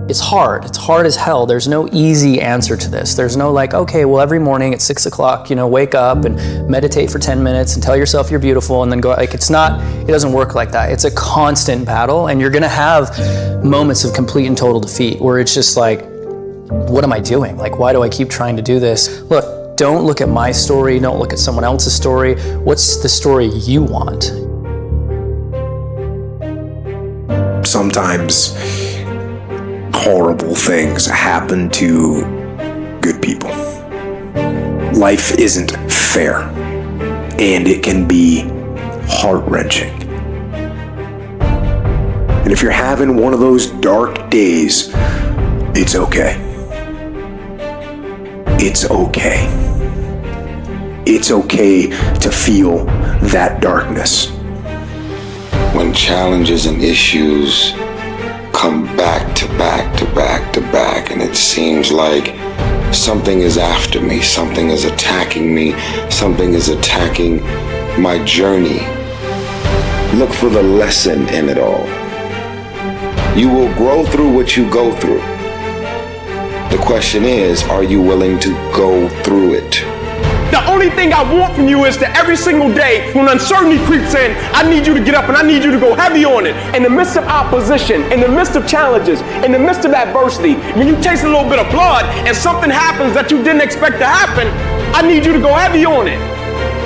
It's hard as hell. There's no easy answer to this. There's no like, okay, well every morning at 6 o'clock, wake up and meditate for 10 minutes and tell yourself you're beautiful and then go, like it doesn't work like that. It's a constant battle, and you're gonna have moments of complete and total defeat where it's just like, what am I doing? Like, why do I keep trying to do this? Look, don't look at my story, don't look at someone else's story. What's the story you want? Sometimes horrible things happen to good people. Life isn't fair, and it can be heart-wrenching. And if you're having one of those dark days, it's okay. It's okay. It's okay to feel that darkness. When challenges and issues come back to back to back to back, and it seems like something is after me, something is attacking me, something is attacking my journey, look for the lesson in it all. You will grow through what you go through. The question is, are you willing to go through it? The only thing I want from you is that every single day when uncertainty creeps in, I need you to get up and I need you to go heavy on it. In the midst of opposition, in the midst of challenges, in the midst of adversity, when you taste a little bit of blood and something happens that you didn't expect to happen, I need you to go heavy on it.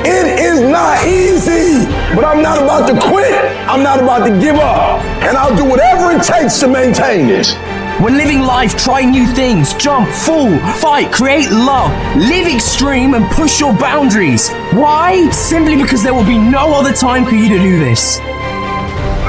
It is not easy, but I'm not about to quit. I'm not about to give up. And I'll do whatever it takes to maintain it. When living life, try new things, jump, fall, fight, create love, live extreme and push your boundaries. Why? Simply because there will be no other time for you to do this.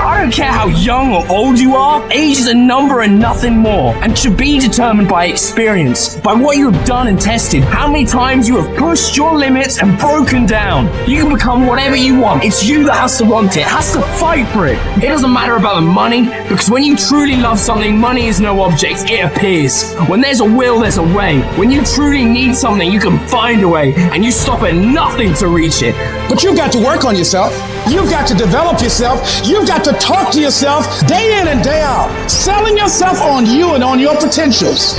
I don't care how young or old you are, age is a number and nothing more, and should be determined by experience, by what you have done and tested, how many times you have pushed your limits and broken down. You can become whatever you want. It's you that has to want it, has to fight for it. It doesn't matter about the money, because when you truly love something, money is no object, it appears. When there's a will, there's a way. When you truly need something, you can find a way, and you stop at nothing to reach it. But you've got to work on yourself. You've got to develop yourself. You've got to talk to yourself day in and day out, selling yourself on you and on your potentials.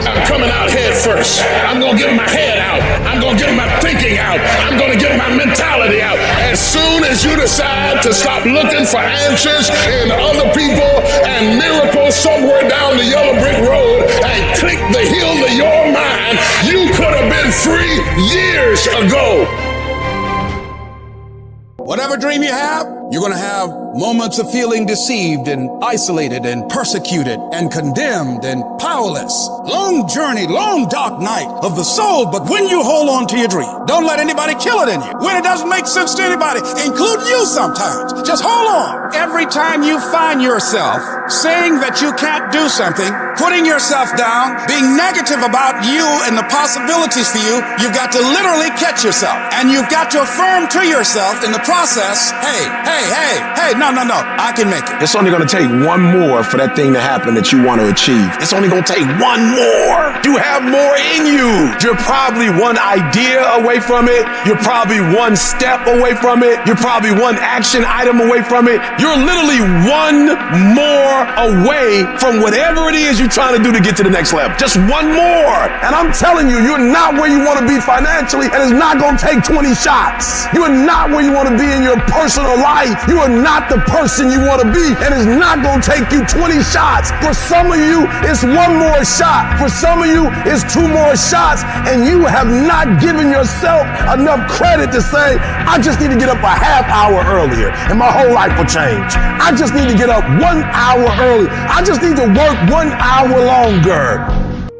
I'm coming out head first. I'm going to get my head out. I'm going to get my thinking out. I'm going to get my mentality out. As soon as you decide to stop looking for answers in other people and miracles somewhere down the yellow brick road and click the heel of your mind, you could have been free years ago. Whatever dream you have, you're going to have moments of feeling deceived and isolated and persecuted and condemned and powerless. Long journey, long dark night of the soul, but when you hold on to your dream, don't let anybody kill it in you. When it doesn't make sense to anybody, including you sometimes, just hold on. Every time you find yourself saying that you can't do something, putting yourself down, being negative about you and the possibilities for you, you've got to literally catch yourself. And you've got to affirm to yourself in the process, hey, no, I can make it. It's only going to take one more for that thing to happen that you want to achieve. It's only going to take one more. You have more in you. You're probably one idea away from it. You're probably one step away from it. You're probably one action item away from it. You're literally one more away from whatever it is you're trying to do to get to the next level. Just one more. And I'm telling you, you're not where you want to be financially, and it's not going to take 20 shots. You are not where you want to be in your personal life. You are not the person you want to be, and it's not going to take you 20 shots. For some of you, it's one more shot. For some of you, it's two more shots, and you have not given yourself enough credit to say, I just need to get up a half hour earlier, and my whole life will change. I just need to get up 1 hour early. I just need to work 1 hour longer.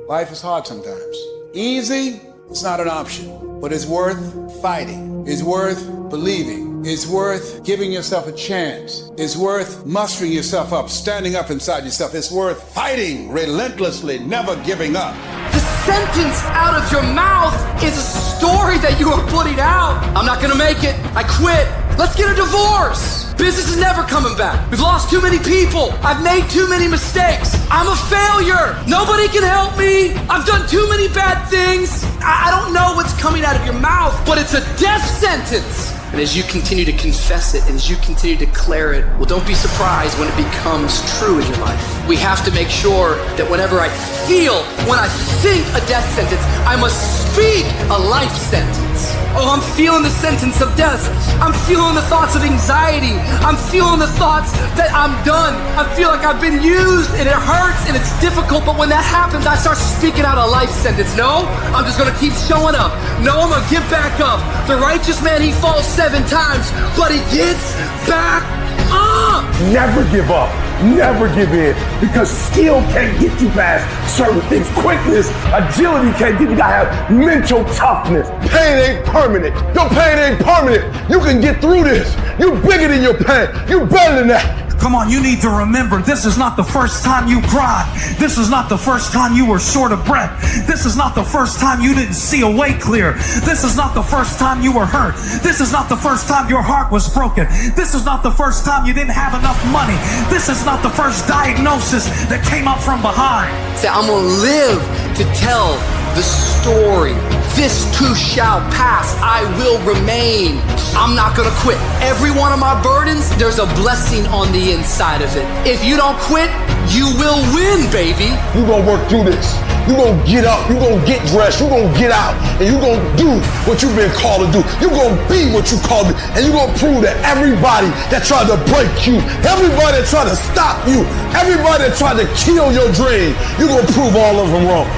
Life is hard sometimes. Easy, it's not an option, but it's worth fighting. It's worth believing. It's worth giving yourself a chance. It's worth mustering yourself up, standing up inside yourself. It's worth fighting relentlessly, never giving up. The sentence out of your mouth is a story that you are putting out. I'm not gonna make it. I quit. Let's get a divorce. Business is never coming back. We've lost too many people. I've made too many mistakes. I'm a failure. Nobody can help me. I've done too many bad things. I don't know what's coming out of your mouth, but it's a death sentence. And as you continue to confess it, and as you continue to declare it, well, don't be surprised when it becomes true in your life. We have to make sure that whenever I think a death sentence, I must speak a life sentence. Oh, I'm feeling the sentence of death. I'm feeling the thoughts of anxiety. I'm feeling the thoughts that I'm done. I feel like I've been used and it hurts and it's difficult, but when that happens, I start speaking out a life sentence. No, I'm just gonna keep showing up. No, I'm gonna get back up. The righteous man, he falls 7 times, but he gets back up. Never give up. Never give in, because skill can't get you past certain things. Quickness, agility can't get you. You gotta have mental toughness. Pain ain't permanent. Your pain ain't permanent. You can get through this. You bigger than your pain. You better than that. Come on, you need to remember, this is not the first time you cried. This is not the first time you were short of breath. This is not the first time you didn't see a way clear. This is not the first time you were hurt. This is not the first time your heart was broken. This is not the first time you didn't have enough money. This is not the first diagnosis that came up from behind. Say, I'm gonna live to tell the story. This too shall pass. I will remain. I'm not gonna quit. Every one of my burdens, there's a blessing on the inside of it. If you don't quit, you will win, baby. You gonna work through this. You gonna get up. You gonna get dressed. You gonna get out. And you gonna do what you've been called to do. You gonna be what you called to. And you gonna prove to everybody that tried to break you, everybody that tried to stop you, everybody that tried to kill your dream, you gonna prove all of them wrong.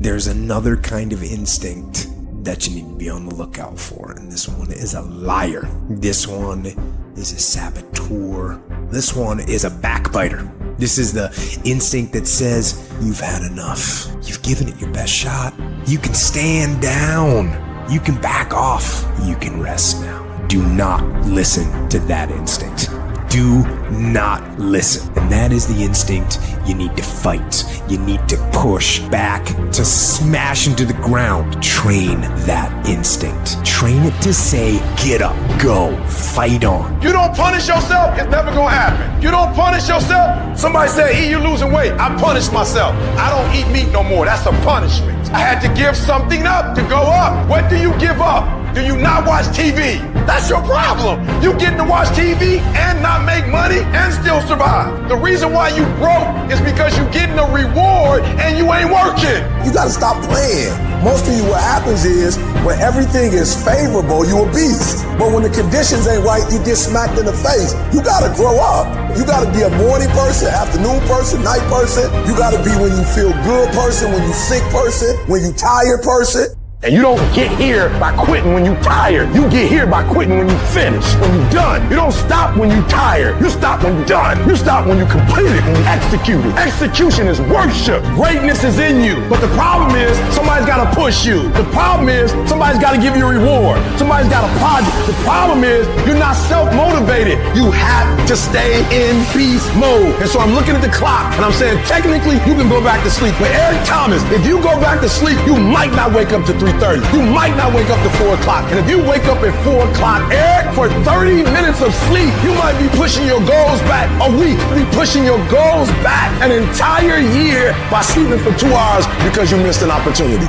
There's another kind of instinct that you need to be on the lookout for, and this one is a liar. This one is a saboteur. This one is a backbiter. This is the instinct that says, you've had enough. You've given it your best shot. You can stand down. You can back off. You can rest now. Do not listen to that instinct. Do not listen. And that is the instinct you need to fight. You need to push back, to smash into the ground. Train that instinct. Train it to say, get up, go, fight on. You don't punish yourself, it's never gonna happen. You don't punish yourself, somebody said, E, you losing weight. I punish myself. I don't eat meat no more. That's a punishment. I had to give something up to go up. What do you give up? Do you not watch TV? That's your problem. You get to watch TV and not make money and still survive. The reason why you broke is because you getting a reward and you ain't working. You gotta stop playing. Most of you, what happens is, when everything is favorable, you a beast. But when the conditions ain't right, you get smacked in the face. You gotta grow up. You gotta be a morning person, afternoon person, night person. You gotta be when you feel good person, when you sick person, when you tired person. And you don't get here by quitting when you tired. You get here by quitting when you finish, when you done. You don't stop when you tired. You stop when you done. You stop when you complete it, when you execute it. Execution is worship. Greatness is in you. But the problem is, somebody's gotta push you. The problem is, somebody's gotta give you a reward. Somebody's got a project. The problem is, you're not self-motivated. You have to stay in beast mode. And so I'm looking at the clock and I'm saying, technically, you can go back to sleep. But Eric Thomas, if you go back to sleep, you might not wake up to 3:30. You might not wake up to 4 o'clock. And if you wake up at 4 o'clock, Eric, for 30 minutes of sleep, you might be pushing your goals back a week. You'll be pushing your goals back an entire year by sleeping for 2 hours because you missed an opportunity.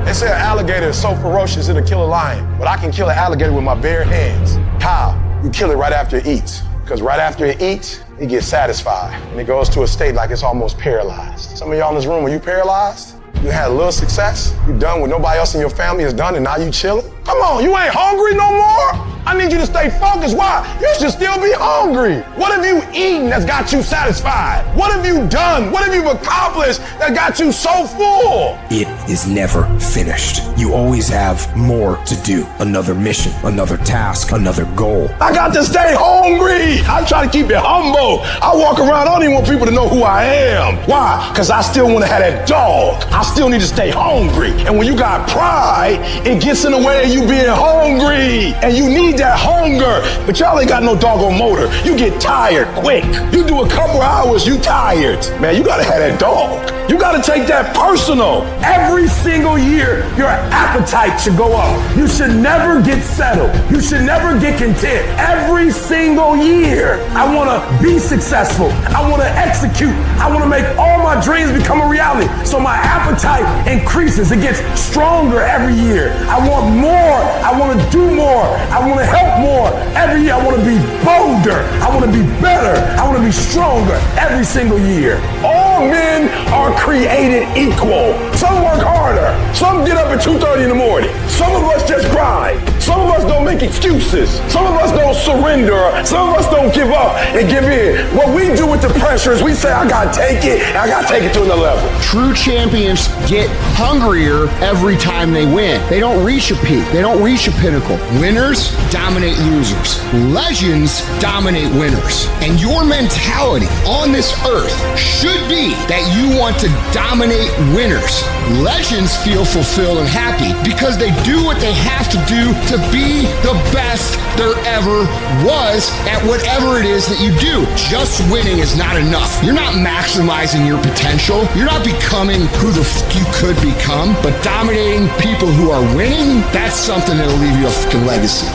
They say an alligator is so ferocious it'll kill a lion, but I can kill an alligator with my bare hands. How? You kill it right after it eats. Because right after it eats, it gets satisfied. And it goes to a state like it's almost paralyzed. Some of y'all in this room, are you paralyzed? You had a little success, you done what nobody else in your family has done, and now you chilling? Come on, you ain't hungry no more? I need you to stay focused. Why? You should still be hungry. What have you eaten that's got you satisfied? What have you done? What have you accomplished that got you so full? It is never finished. You always have more to do. Another mission, another task, another goal. I got to stay hungry. I try to keep it humble. I walk around, I don't even want people to know who I am. Why? Because I still want to have that dog. I still need to stay hungry. And when you got pride, it gets in the way of you being hungry. And you need that hunger, but y'all ain't got no doggone motor. You get tired quick. You do a couple hours, you tired. Man, you gotta have that dog. You got to take that personal. Every single year, your appetite should go up. You should never get settled. You should never get content. Every single year, I want to be successful. I want to execute. I want to make all my dreams become a reality. So my appetite increases. It gets stronger every year. I want more. I want to do more. I want to help more. Every year, I want to be bolder. I want to be better. I want to be stronger every single year. All men are created equal. Some work harder. Some get up at 2:30 in the morning. Some of us just grind. Some of us don't make excuses. Some of us don't surrender. Some of us don't give up and give in. What we do with the pressure is we say, I gotta take it, and I gotta take it to another level. True champions get hungrier every time they win. They don't reach a peak. They don't reach a pinnacle. Winners dominate losers. Legends dominate winners. And your mentality on this earth should be that you want to dominate winners. Legends feel fulfilled and happy because they do what they have to do to be the best there ever was at whatever it is that you do. Just winning is not enough. You're not maximizing your potential. You're not becoming who the you could become, but dominating people who are winning, that's something that'll leave you a fucking legacy.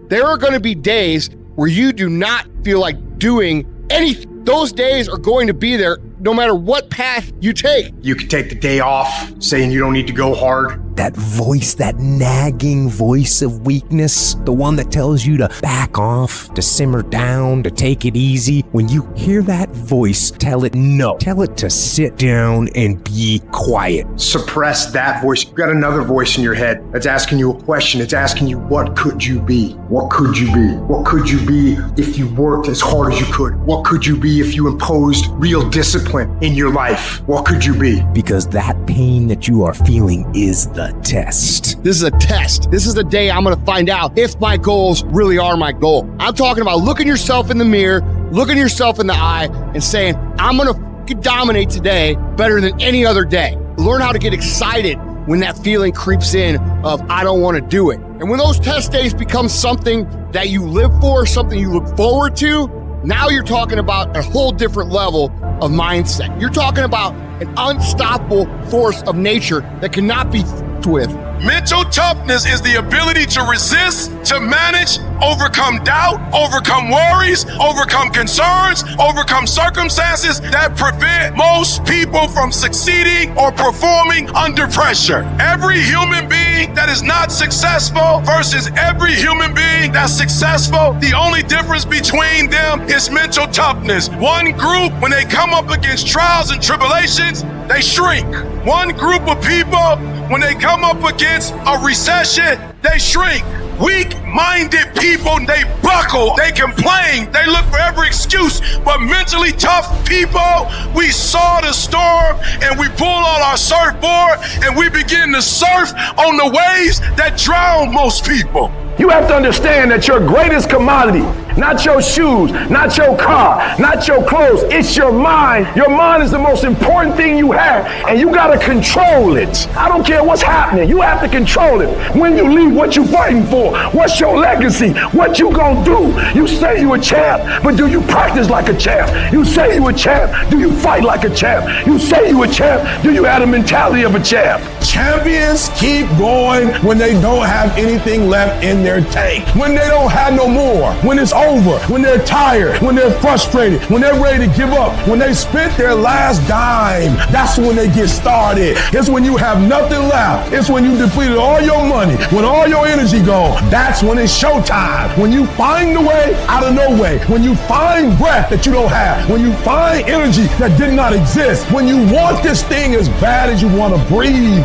There are going to be days where you do not feel like doing anything. Those days are going to be there no matter what path you take. You could take the day off saying you don't need to go hard. That voice, that nagging voice of weakness, the one that tells you to back off, to simmer down, to take it easy. When you hear that voice, tell it no. Tell it to sit down and be quiet. Suppress that voice. You've got another voice in your head that's asking you a question. It's asking you, what could you be? What could you be? What could you be if you worked as hard as you could? What could you be if you imposed real discipline in your life? What could you be? Because that pain that you are feeling is the test. This is a test. This is the day I'm going to find out if my goals really are my goal. I'm talking about looking yourself in the mirror, looking yourself in the eye and saying, I'm going to dominate today better than any other day. Learn how to get excited when that feeling creeps in of I don't want to do it. And when those test days become something that you live for, something you look forward to, now you're talking about a whole different level of mindset. You're talking about an unstoppable force of nature that cannot be with. Mental toughness is the ability to resist, to manage, overcome doubt, overcome worries, overcome concerns, overcome circumstances that prevent most people from succeeding or performing under pressure. Every human being that is not successful versus every human being that's successful, the only difference between them is mental toughness. One group, when they come up against trials and tribulations, they shrink. One group of people, when they come up against a recession, they shrink. Weak-minded people, they buckle, they complain, they look for every excuse. But mentally tough people, we saw the storm and we pull out our surfboard and we begin to surf on the waves that drown most people. You have to understand that your greatest commodity, not your shoes, not your car, not your clothes, it's your mind. Your mind is the most important thing you have, and you gotta control it. I don't care what's happening, you have to control it. When you leave, what you fighting for? What's your legacy? What you gonna do? You say you a champ, but do you practice like a champ? You say you a champ, do you fight like a champ? You say you a champ, do you have the mentality of a champ? Champions keep going when they don't have anything left in their tank. When they don't have no more. When it's over. When they're tired. When they're frustrated. When they're ready to give up. When they spent their last dime. That's when they get started. It's when you have nothing left. It's when you depleted all your money. When all your energy gone. That's when it's showtime. When you find the way out of no way. When you find breath that you don't have. When you find energy that did not exist. When you want this thing as bad as you want to breathe.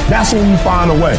That's when you find a way.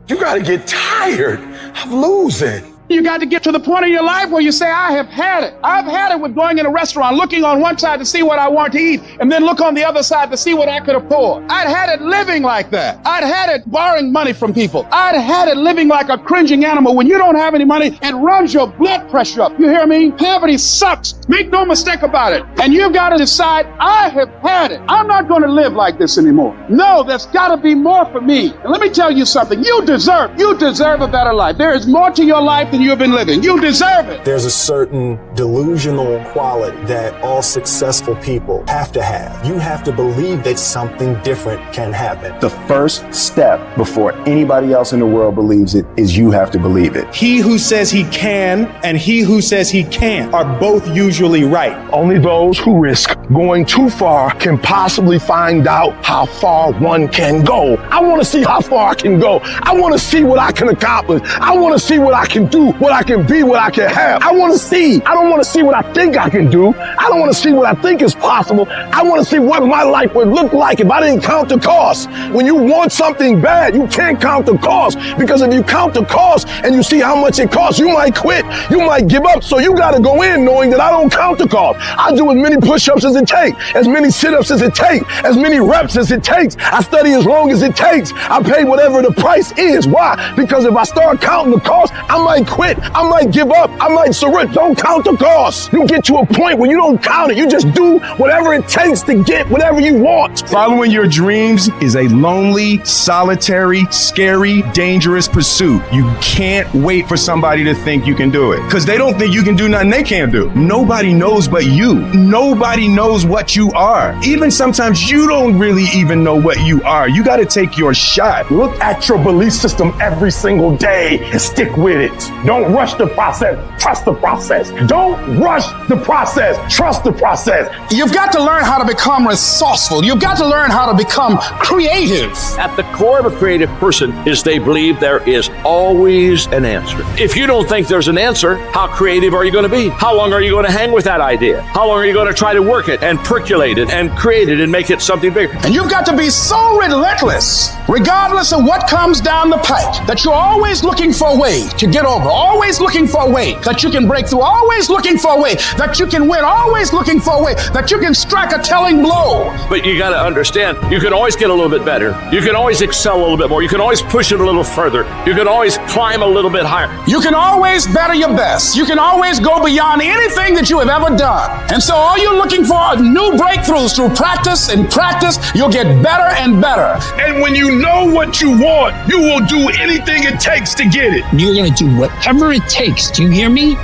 You got to get tired of losing. You got to get to the point in your life where you say, I have had it. I've had it with going in a restaurant, looking on one side to see what I want to eat, and then look on the other side to see what I could afford. I'd had it living like that. I'd had it borrowing money from people. I'd had it living like a cringing animal. When you don't have any money, it runs your blood pressure up. You hear me? Poverty sucks. Make no mistake about it. And you've got to decide, I have had it. I'm not going to live like this anymore. No, there's got to be more for me. And let me tell you something. You deserve a better life. There is more to your life than you have been living. You deserve it. There's a certain delusional quality that all successful people have to have. You have to believe that something different can happen. The first step before anybody else in the world believes it is you have to believe it. He who says he can and he who says he can't are both usually right. Only those who risk going too far can possibly find out how far one can go. I want to see how far I can go. I want to see what I can accomplish. I want to see what I can do, what I can be, what I can have. I want to see. I don't want to see what I think I can do. I don't want to see what I think is possible. I want to see what my life would look like if I didn't count the cost. When you want something bad, you can't count the cost, because if you count the cost and you see how much it costs, you might quit. You might give up. So you got to go in knowing that I don't count the cost. I do as many push-ups as it takes, as many sit-ups as it takes, as many reps as it takes. I study as long as it takes. I pay whatever the price is. Why? Because if I start counting the cost, I might quit. I might give up. I might surrender. Don't count the cost. You get to a point where you don't count it. You just do whatever it takes to get whatever you want. Following your dreams is a lonely, solitary, scary, dangerous pursuit. You can't wait for somebody to think you can do it, because they don't think you can do nothing they can't do. Nobody knows but you. Nobody knows what you are. Even sometimes you don't really even know what you are. You got to take your shot. Look at your belief system every single day and stick with it. Don't rush the process. Trust the process. Don't rush the process. Trust the process. You've got to learn how to become resourceful. You've got to learn how to become creative. At the core of a creative person is they believe there is always an answer. If you don't think there's an answer, how creative are you going to be? How long are you going to hang with that idea? How long are you going to try to work it and percolate it and create it and make it something bigger? And you've got to be so relentless, regardless of what comes down the pike, that you're always looking for a way to get over, always looking for a way that you can break through, always looking for a way that you can win, always looking for a way that you can strike a telling blow. But you got to understand, you can always get a little bit better. You can always excel a little bit more. You can always push it a little further. You can always climb a little bit higher. You can always better your best. You can always go beyond anything that you have ever done. And so all you're looking for are new breakthroughs through practice and practice. You'll get better and better. And when you know what you want, you will do anything it takes to get it. You're going to do whatever it takes. Do you hear me?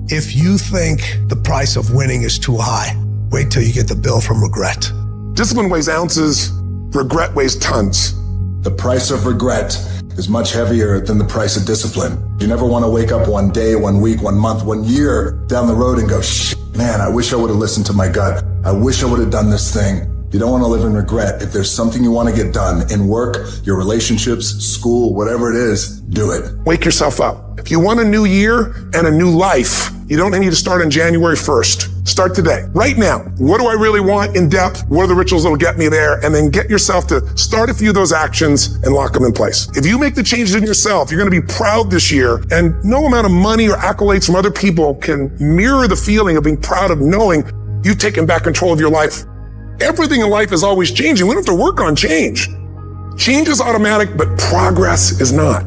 If you think the price of winning is too high, wait till you get the bill from regret. Discipline weighs ounces, regret weighs tons. The price of regret is much heavier than the price of discipline. You never want to wake up one day, 1 week, 1 month, 1 year down the road and go, man, I wish I would have listened to my gut. I wish I would have done this thing. You don't want to live in regret. If there's something you want to get done in work, your relationships, school, whatever it is, do it. Wake yourself up. If you want a new year and a new life, you don't need to start on January 1st. Start today, right now. What do I really want in depth? What are the rituals that'll get me there? And then get yourself to start a few of those actions and lock them in place. If you make the changes in yourself, you're going to be proud this year, and no amount of money or accolades from other people can mirror the feeling of being proud of knowing you've taken back control of your life. Everything in life is always changing. We don't have to work on change. Change is automatic, but progress is not.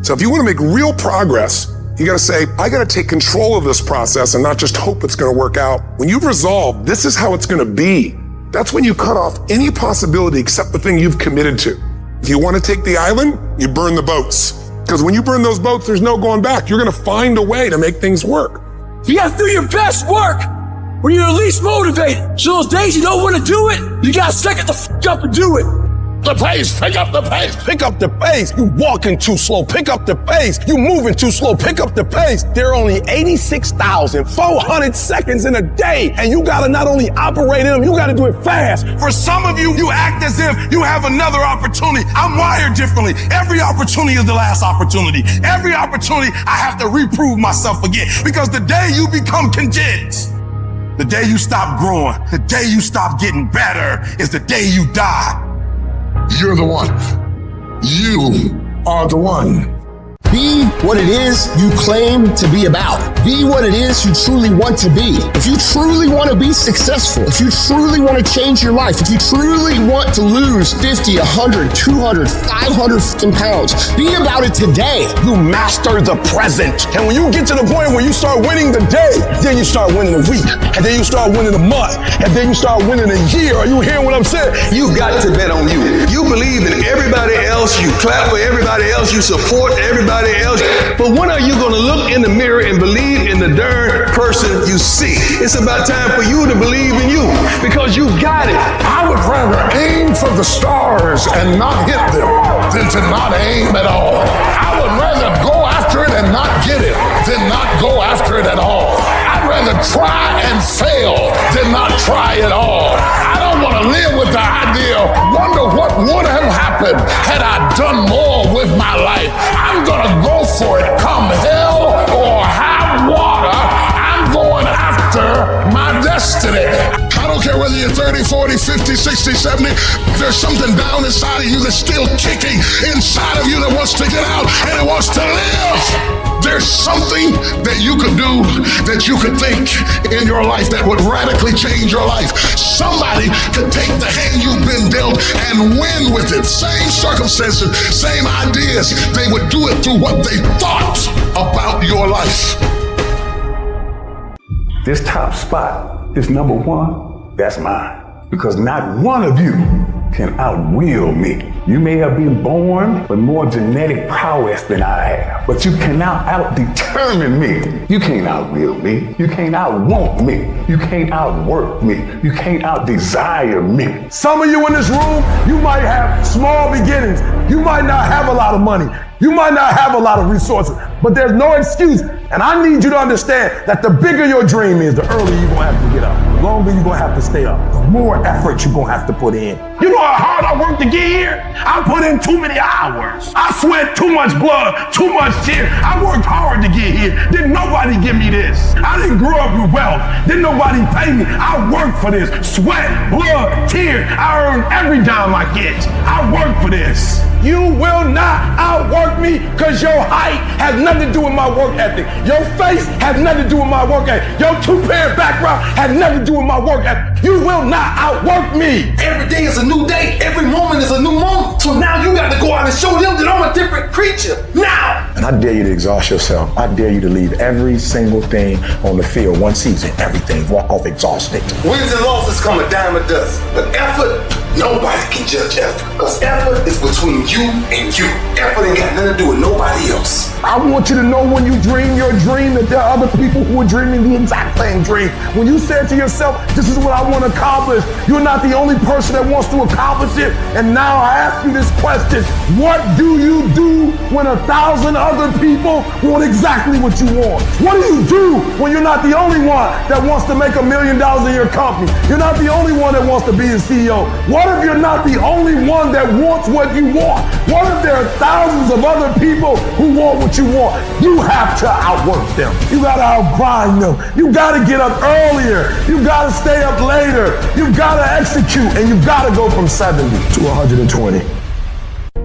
So if you want to make real progress, you got to say, I got to take control of this process and not just hope it's going to work out. When you've resolved, this is how it's going to be. That's when you cut off any possibility except the thing you've committed to. If you want to take the island, you burn the boats. Because when you burn those boats, there's no going back. You're going to find a way to make things work. You got to do your best work when you're least motivated. So those days you don't want to do it, you got to suck it the f*** up and do it. The pace, pick up the pace. Pick up the pace. You walking too slow. Pick up the pace. You moving too slow. Pick up the pace. There are only 86,400 seconds in a day, and you gotta not only operate in them, you gotta do it fast. For some of you, you act as if you have another opportunity. I'm wired differently. Every opportunity is the last opportunity. Every opportunity, I have to reprove myself again. Because the day you become content, the day you stop growing, the day you stop getting better is the day you die. You're the one. You are the one. Be what it is you claim to be about. Be what it is you truly want to be. If you truly want to be successful, if you truly want to change your life, if you truly want to lose 50, 100, 200, 500 pounds, be about it today. You master the present. And when you get to the point where you start winning the day, then you start winning the week. And then you start winning the month. And then you start winning a year. Are you hearing what I'm saying? You got to bet on you. You believe in everybody else. You clap for everybody else. You support everybody else. But when are you going to look in the mirror and believe in the darn person you see? It's about time for you to believe in you because you got it. I would rather aim for the stars and not hit them than to not aim at all. I would rather go after it and not get it than not go after it at all. I'd rather try and fail than not try at all. I don't want to live with the idea, wonder what would have happened had I done more with my life. I'm going to go for it, come hell or high water. I'm going after my destiny. I don't care whether you're 30, 40, 50, 60, 70. There's something down inside of you that's still kicking inside of you that wants to get out and it wants to live. There's something that you could do, that you could think in your life that would radically change your life. Somebody could take the hand you've been dealt and win with it. Same circumstances, same ideas. They would do it through what they thought about your life. This top spot, this number one, that's mine. Because not one of you can outwill me. You may have been born with more genetic prowess than I have, but you cannot out-determine me. You can't outwill me. You can't out-want me. You can't outwork me. You can't out-desire me. Some of you in this room, you might have small beginnings. You might not have a lot of money. You might not have a lot of resources, but there's no excuse. And I need you to understand that the bigger your dream is, the earlier you're gonna have to get up. The longer you're gonna have to stay up. The more effort you're gonna have to put in. You know how hard I worked to get here? I put in too many hours. I sweat too much blood, too much tears. I worked hard to get here. Didn't nobody give me this. I didn't grow up with wealth. Didn't nobody pay me. I worked for this. Sweat, blood, tears. I earned every dime I get. I worked for this. You will not outwork me because your height has nothing to do with my work ethic. Your face has nothing to do with my work ethic. Your two-parent background has nothing to do with my work ethic. You will not outwork me. Every day is a new day. Every moment is a new moment. So now you got to go out and show them that I'm a different creature. Now! And I dare you to exhaust yourself. I dare you to leave every single thing on the field, one season, everything, walk off exhausted. Wins and losses come a dime a dozen. But effort, nobody can judge effort. Because effort is between you and you. Effort ain't got nothing to do with nobody else. I want you to know when you dream your dream that there are other people who are dreaming the exact same dream. When you say to yourself, this is what I want to accomplish, you're not the only person that wants to accomplish it. And now I ask you this question, what do you do when 1,000 other people want exactly what you want? What do you do when you're not the only one that wants to make $1 million in your company? You're not the only one that wants to be a CEO. What if you're not the only one that wants what you want? What if there are thousands of other people who want what you want? You have to outwork them. You gotta outgrind them. You gotta get up earlier. You gotta stay up later. You gotta execute, and you gotta go from 70 to 120.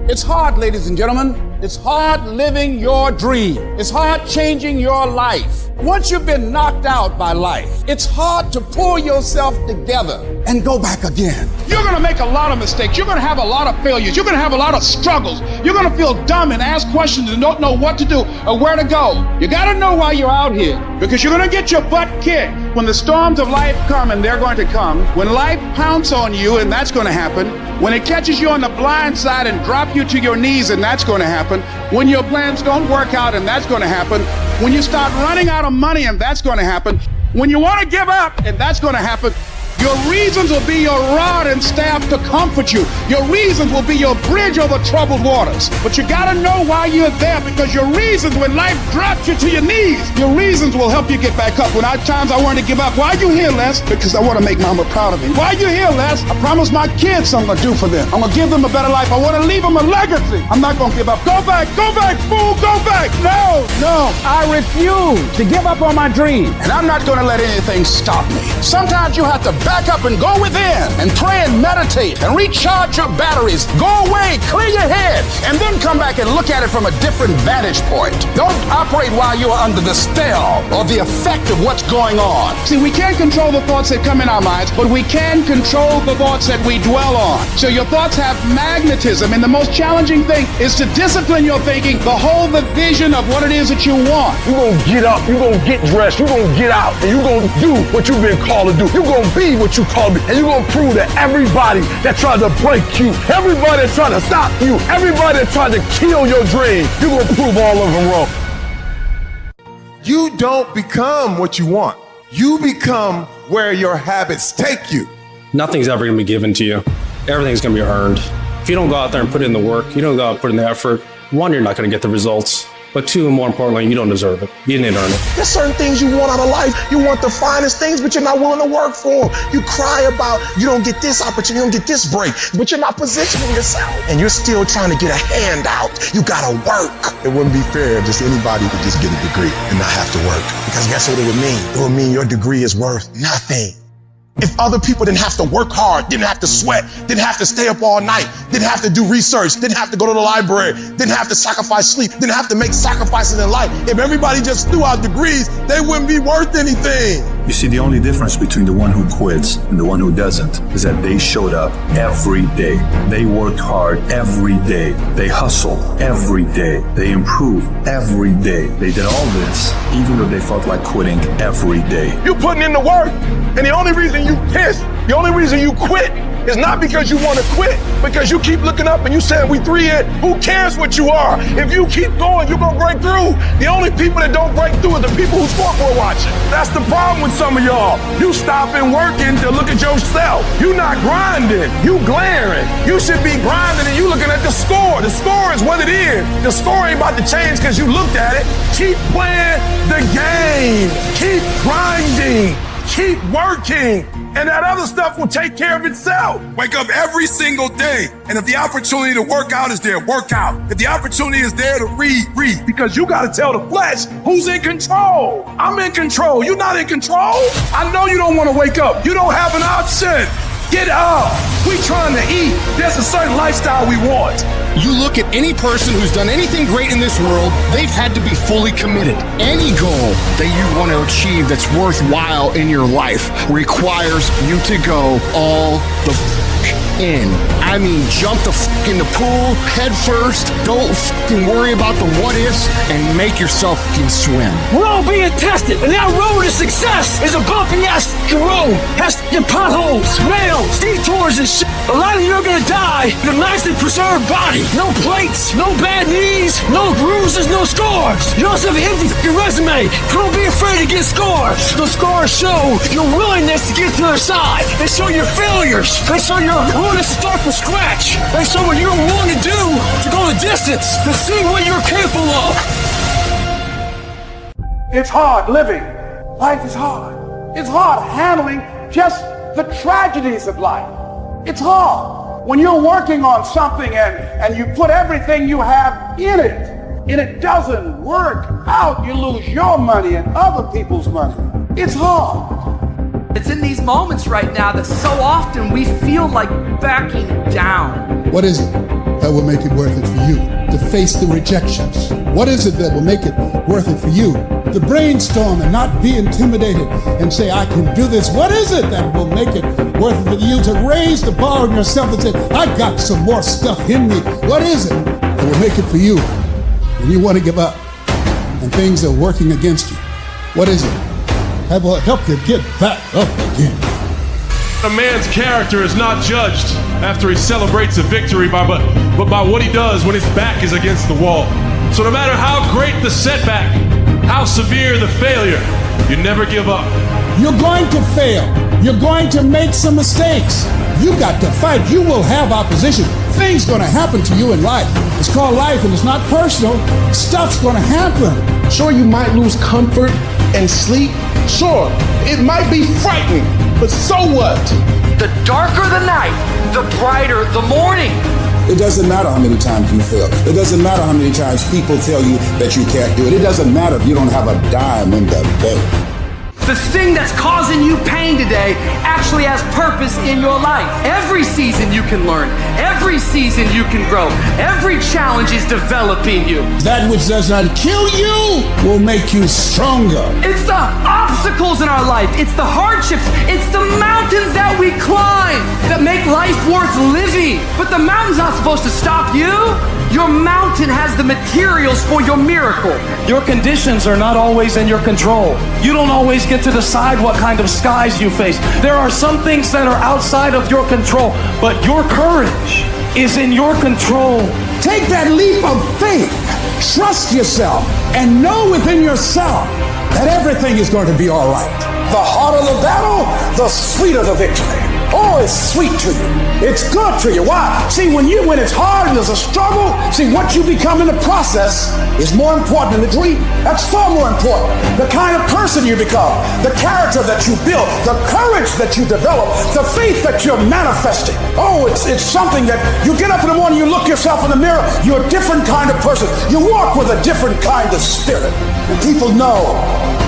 It's hard, ladies and gentlemen. It's hard living your dream. It's hard changing your life. Once you've been knocked out by life, it's hard to pull yourself together and go back again. You're gonna make a lot of mistakes. You're gonna have a lot of failures. You're gonna have a lot of struggles. You're gonna feel dumb and ask questions and don't know what to do or where to go. You gotta know why you're out here, because you're gonna get your butt kicked. When the storms of life come, and they're going to come, when life pounces on you, and that's gonna happen, when it catches you on the blind side and drop you to your knees, and that's gonna happen, when your plans don't work out, and that's gonna happen, when you start running out of money, and that's gonna happen, when you wanna give up, and that's gonna happen, your reasons will be your rod and staff to comfort you. Your reasons will be your bridge over troubled waters. But you gotta know why you're there, because your reasons, when life drops you to your knees, your reasons will help you get back up. When at times I wanted to give up, why are you here, Les? Because I want to make mama proud of me. Why are you here, Les? I promised my kids something to do for them. I'm gonna give them a better life. I want to leave them a legacy. I'm not gonna give up. Go back, fool, go back. No, I refuse to give up on my dream. And I'm not gonna let anything stop me. Sometimes you have to back up and go within and pray and meditate and recharge your batteries. Go away, clear your head, and then come back and look at it from a different vantage point. Don't operate while you are under the spell or the effect of what's going on. See, we can't control the thoughts that come in our minds, but we can control the thoughts that we dwell on. So your thoughts have magnetism, and the most challenging thing is to discipline your thinking, behold the vision of what it is that you want. You're gonna get up, you're gonna get dressed, you're gonna get out, and you're gonna do what you've been called to do. You're gonna be what you called to be, and you're gonna prove to everybody that tries to break you, everybody that tries to stop you, everybody that tries to kill your dream, you're gonna prove all of them wrong. You don't become what you want. You become where your habits take you. Nothing's ever going to be given to you. Everything's going to be earned. If you don't go out there and put in the work, you don't go out and put in the effort, one, you're not going to get the results. But two, and more importantly, you don't deserve it. You didn't earn it. There's certain things you want out of life. You want the finest things, but you're not willing to work for them. You cry about you don't get this opportunity, you don't get this break, but you're not positioning yourself. And you're still trying to get a handout. You gotta work. It wouldn't be fair if just anybody could just get a degree and not have to work. Because guess what it would mean? It would mean your degree is worth nothing. If other people didn't have to work hard, didn't have to sweat, didn't have to stay up all night, didn't have to do research, didn't have to go to the library, didn't have to sacrifice sleep, didn't have to make sacrifices in life, if everybody just threw out degrees, they wouldn't be worth anything. You see, the only difference between the one who quits and the one who doesn't is that they showed up every day. They worked hard every day. They hustled every day. They improved every day. They did all this even though they felt like quitting every day. You putting in the work, and the only reason you pissed, the only reason you quit is not because you want to quit, because you keep looking up and you saying we 3 in. Who cares what you are? If you keep going, you're gonna break through. The only people that don't break through are the people who scoreboard watching. That's the problem with some of y'all. You stopping working to look at yourself. You not grinding, you glaring. You should be grinding and you looking at the score. The score is what it is. The score ain't about to change because you looked at it. Keep playing the game. Keep grinding. Keep working, and that other stuff will take care of itself. Wake up every single day, and if the opportunity to work out is there, work out. If the opportunity is there to read, read. Because you gotta tell the flesh who's in control. I'm in control, you're not in control. I know you don't wanna wake up. You don't have an option. Get up. We trying to eat. There's a certain lifestyle we want. You look at any person who's done anything great in this world, they've had to be fully committed. Any goal that you want to achieve that's worthwhile in your life requires you to go all the in. I mean, jump the in the pool head first. Don't worry about the what ifs and make yourself swim. We're all being tested, and that road to success is a bumpy ass road. Has potholes, rails, detours, and shit. A lot of you are gonna die with a nicely preserved body. No plates, no bad knees, no bruises, no scars. You also have an empty resume. Don't be afraid to get scars. The scars show your willingness to get to the other side. They show your failures. They show your willingness to start from scratch. They show what you're willing to do to go the distance, to see what you're capable of. It's hard living. Life is hard. It's hard handling just the tragedies of life. It's hard when you're working on something and you put everything you have in it, and it doesn't work out. You lose your money and other people's money. It's hard. It's in these moments right now that so often we feel like backing down. What is it that will make it worth it for you to face the rejections? What is it that will make it worth it for you to brainstorm and not be intimidated and say, I can do this? What is it that will make it worth it for you to raise the bar on yourself and say, I got some more stuff in me? What is it that will make it for you when you want to give up and things are working against you? What is it that will help you get back up again? A man's character is not judged after he celebrates a victory but by what he does when his back is against the wall. So no matter how great the setback, how severe the failure, you never give up. You're going to fail. You're going to make some mistakes. You got to fight. You will have opposition. Things going to happen to you in life. It's called life and it's not personal. Stuff's going to happen. Sure, you might lose comfort and sleep. Sure, it might be frightening, but so what? The darker the night, the brighter the morning. It doesn't matter how many times you fail. It doesn't matter how many times people tell you that you can't do it. It doesn't matter if you don't have a dime in the bank. The thing that's causing you pain today actually has purpose in your life. Every season you can learn. Every season you can grow. Every challenge is developing you. That which does not kill you will make you stronger. It's the obstacles in our life. It's the hardships. It's the mountains that we climb that make life worth living. But the mountain's not supposed to stop you. Your mountain has the materials for your miracle. Your conditions are not always in your control. You don't always get to decide what kind of skies you face. There are some things that are outside of your control, but your courage is in your control. Take that leap of faith. Trust yourself and know within yourself that everything is going to be all right. The harder the battle, the sweeter the victory. Oh, it's sweet to you. It's good to you. Why? See, when it's hard and there's a struggle, see, what you become in the process is more important than the dream. That's far more important. The kind of person you become, the character that you build, the courage that you develop, the faith that you're manifesting. Oh, it's something that you get up in the morning, you look yourself in the mirror, you're a different kind of person. You walk with a different kind of spirit. And people know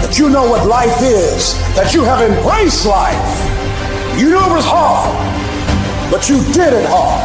that you know what life is, that you have embraced life. You knew it was hard, but you did it hard.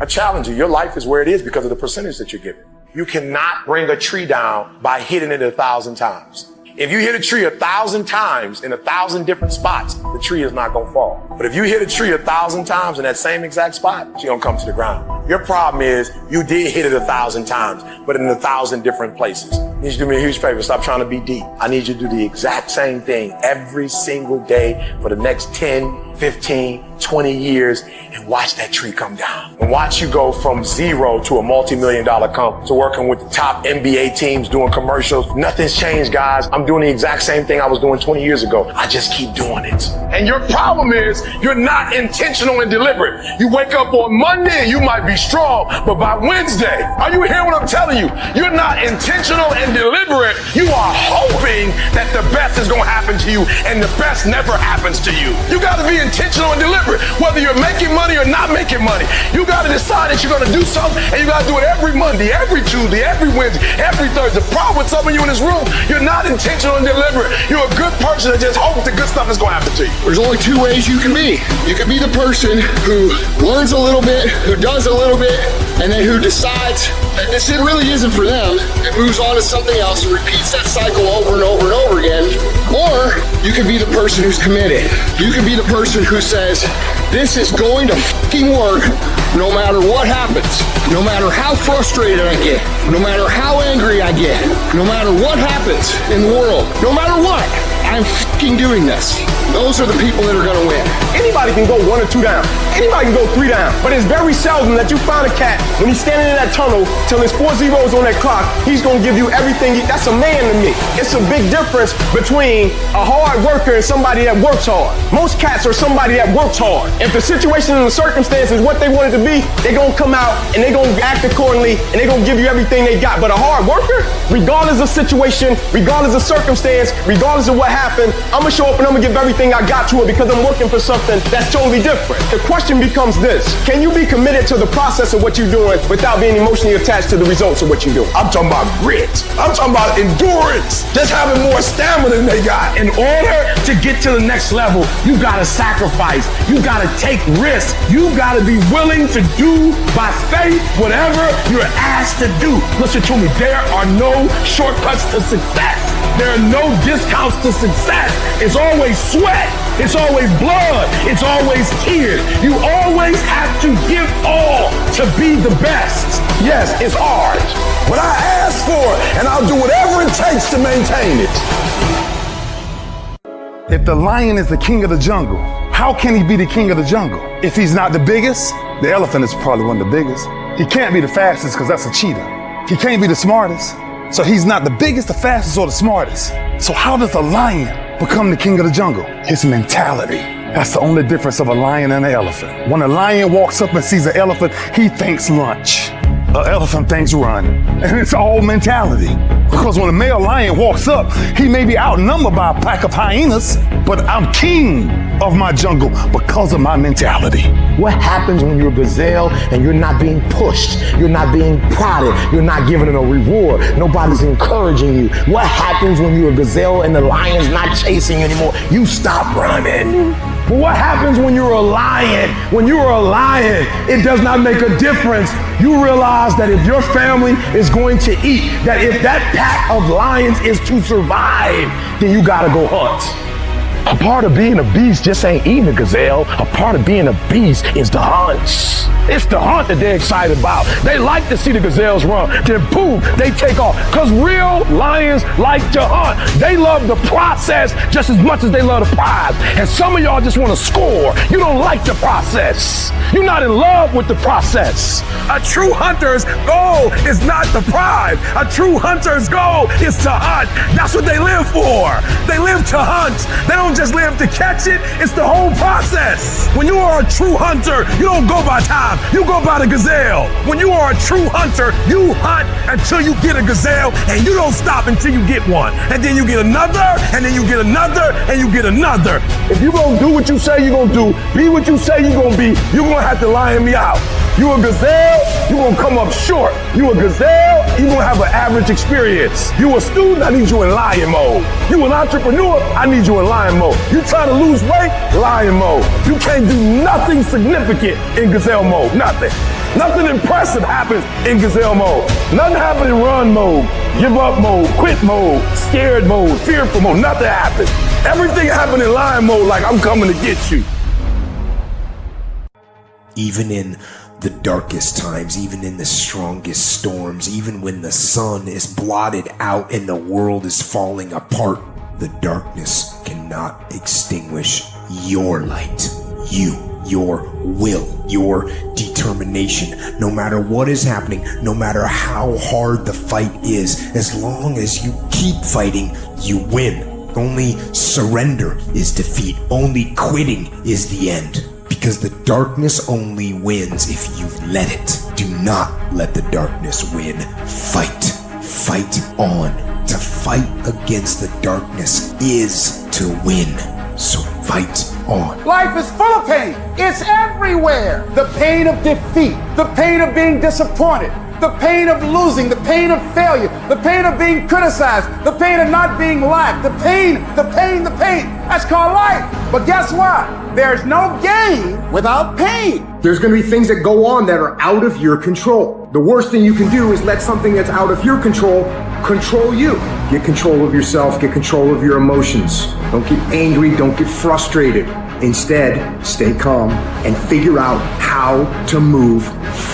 I challenge you, your life is where it is because of the percentage that you're giving. You cannot bring a tree down by hitting it 1,000 times. If you hit a tree 1,000 times in 1,000 different spots, the tree is not going to fall. But if you hit a tree 1,000 times in that same exact spot, it's going to come to the ground. Your problem is you did hit it 1,000 times, but in 1,000 different places. I need you to do me a huge favor. Stop trying to be deep. I need you to do the exact same thing every single day for the next 10, 15, 20 years and watch that tree come down. And watch you go from zero to a multi-million-dollar company to working with the top NBA teams doing commercials. Nothing's changed, guys. I'm doing the exact same thing I was doing 20 years ago. I just keep doing it. And your problem is you're not intentional and deliberate. You wake up on Monday and you might be strong, but by Wednesday, are you hearing what I'm telling you? You're not intentional and deliberate. You are hoping that the best is going to happen to you, and the best never happens to you. You got to be intentional and deliberate. Whether you're making money or not making money, you got to decide that you're going to do something, and you got to do it every Monday, every Tuesday, every Wednesday, every Thursday. The problem with some of you in this room, you're not intentional and deliberate. You're a good person that just hopes the good stuff is going to happen to you. There's only two ways you can be. You can be the person who learns a little bit, who does a little bit, and then who decides that this really isn't for them and moves on to something else and repeats that cycle over and over and over again. Or you can be the person who's committed. You can be the person who says, this is going to fucking work no matter what happens, no matter how frustrated I get, no matter how angry I get, no matter what happens in the world, no matter what, I'm fucking doing this. Those are the people that are going to win. Anybody can go 1 or 2 down. Anybody can go 3 down. But it's very seldom that you find a cat when he's standing in that tunnel till there's 4 zeros on that clock, he's going to give you everything. That's a man to me. It's a big difference between a hard worker and somebody that works hard. Most cats are somebody that works hard. If the situation and the circumstance is what they want it to be, they're going to come out and they're going to act accordingly and they're going to give you everything they got. But a hard worker, regardless of situation, regardless of circumstance, regardless of what happened, I'm going to show up and I'm going to give everything I got to it because I'm working for something that's totally different. The question becomes this: can you be committed to the process of what you're doing without being emotionally attached to the results of what you're doing? I'm talking about grit. I'm talking about endurance. Just having more stamina than they got. In order to get to the next level, you gotta sacrifice. You gotta take risks. You gotta be willing to do by faith whatever you're asked to do. Listen to me, there are no shortcuts to success. There are no discounts to success. It's always sweat. It's always blood. It's always tears. You always have to give all to be the best. Yes, it's hard, but I ask for it, and I'll do whatever it takes to maintain it. If the lion is the king of the jungle, how can he be the king of the jungle? If he's not the biggest, the elephant is probably one of the biggest. He can't be the fastest because that's a cheetah. He can't be the smartest. So he's not the biggest, the fastest, or the smartest. So how does a lion become the king of the jungle? His mentality. That's the only difference of a lion and an elephant. When a lion walks up and sees an elephant, he thinks lunch. An elephant thinks run. And it's all mentality. Because when a male lion walks up, he may be outnumbered by a pack of hyenas, but I'm king of my jungle because of my mentality. What happens when you're a gazelle and you're not being pushed? You're not being prodded. You're not given a reward. Nobody's encouraging you. What happens when you're a gazelle and the lion's not chasing anymore? You stop running. But what happens when you're a lion? When you are a lion, it does not make a difference. You realize that if your family is going to eat, that if that pack of lions is to survive, then you gotta go hunt. A part of being a beast just ain't eating a gazelle. A part of being a beast is the hunts. It's the hunt that they're excited about. They like to see the gazelles run. Then boom, they take off. Because real lions like to hunt. They love the process just as much as they love the prize. And some of y'all just want to score. You don't like the process. You're not in love with the process. A true hunter's goal is not the prize. A true hunter's goal is to hunt. That's what they live for. They live to hunt. They don't just live to catch it. It's the whole process. When you are a true hunter, you don't go by time. You go by the gazelle. When you are a true hunter, you hunt until you get a gazelle, and you don't stop until you get one. And then you get another, and then you get another, and you get another. If you're gonna do what you say you're gonna do, be what you say you're gonna be, you're gonna have to lion me out. You a gazelle, you gonna come up short. You a gazelle, you gonna have an average experience. You a student, I need you in lion mode. You an entrepreneur, I need you in lion mode. You trying to lose weight, lion mode. You can't do nothing significant in gazelle mode, nothing. Nothing impressive happens in gazelle mode. Nothing happens in run mode, give up mode, quit mode, scared mode, fearful mode, nothing happens. Everything happens in lion mode like I'm coming to get you. Even in the darkest times, even in the strongest storms, even when the sun is blotted out and the world is falling apart, the darkness cannot extinguish your light. Your will, your determination. No matter what is happening, no matter how hard the fight is, as long as you keep fighting, you win. Only surrender is defeat. Only quitting is the end. Because the darkness only wins if you let it. Do not let the darkness win. Fight. Fight on. To fight against the darkness is to win. So fight on. Life is full of pain. It's everywhere. The pain of defeat, the pain of being disappointed, the pain of losing, the pain of failure, the pain of being criticized, the pain of not being liked, the pain. That's called life. But guess what? There's no gain without pain. There's going to be things that go on that are out of your control. The worst thing you can do is let something that's out of your control you. Get control of yourself, get control of your emotions. Don't get angry, don't get frustrated. Instead, stay calm and figure out how to move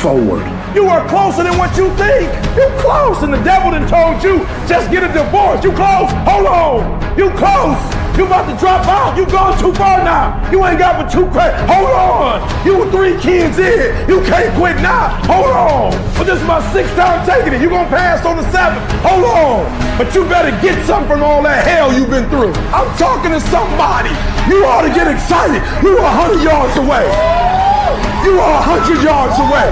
forward. You are closer than what you think. You close, and the devil done told you, just get a divorce. You close, hold on. You close. You about to drop out. You gone too far now. You ain't got but 2 credits. Hold on. You were 3 kids in. You can't quit now. Hold on. But this is my 6th time taking it. You gonna pass on the 7th. Hold on. But you better get something from all that hell you've been through. I'm talking to somebody. You ought to get excited. You are 100 yards away. You are 100 yards away.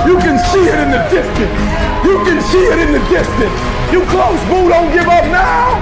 You can see it in the distance. You can see it in the distance. You close, boo. Don't give up now.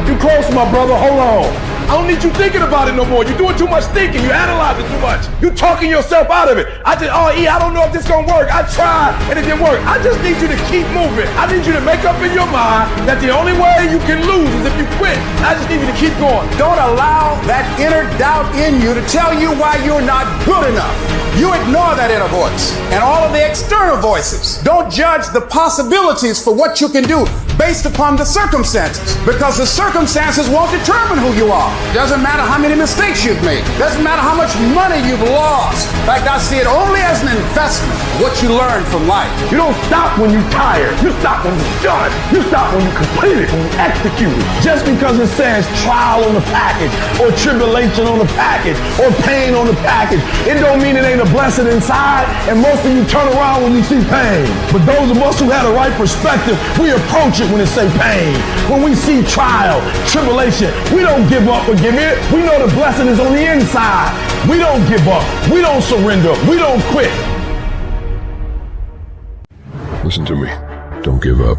You close, my brother. Hold on. I don't need you thinking about it no more. You're doing too much thinking. You analyzing too much. You talking yourself out of it. I don't know if this gonna work. I tried and it didn't work. I just need you to keep moving. I need you to make up in your mind that the only way you can lose is if you quit. I just need you to keep going. Don't allow that inner doubt in you to tell you why you're not good enough. You ignore that inner voice and all of the external voices. Don't judge the possibilities for what you can do based upon the circumstances, because the circumstances won't determine who you are. Doesn't matter how many mistakes you've made. Doesn't matter how much money you've lost. In fact, I see it only as an investment, what you learn from life. You don't stop when you're tired. You stop when you're done. You stop when you complete it, when you execute it. Just because it says trial on the package, or tribulation on the package, or pain on the package, it don't mean it ain't a blessing inside. And most of you turn around when you see pain. But those of us who had a right perspective, we approach it when it say pain. When we see trial, tribulation, we don't give up or give in. We know the blessing is on the inside. We don't give up. We don't surrender. We don't quit. Listen to me. Don't give up.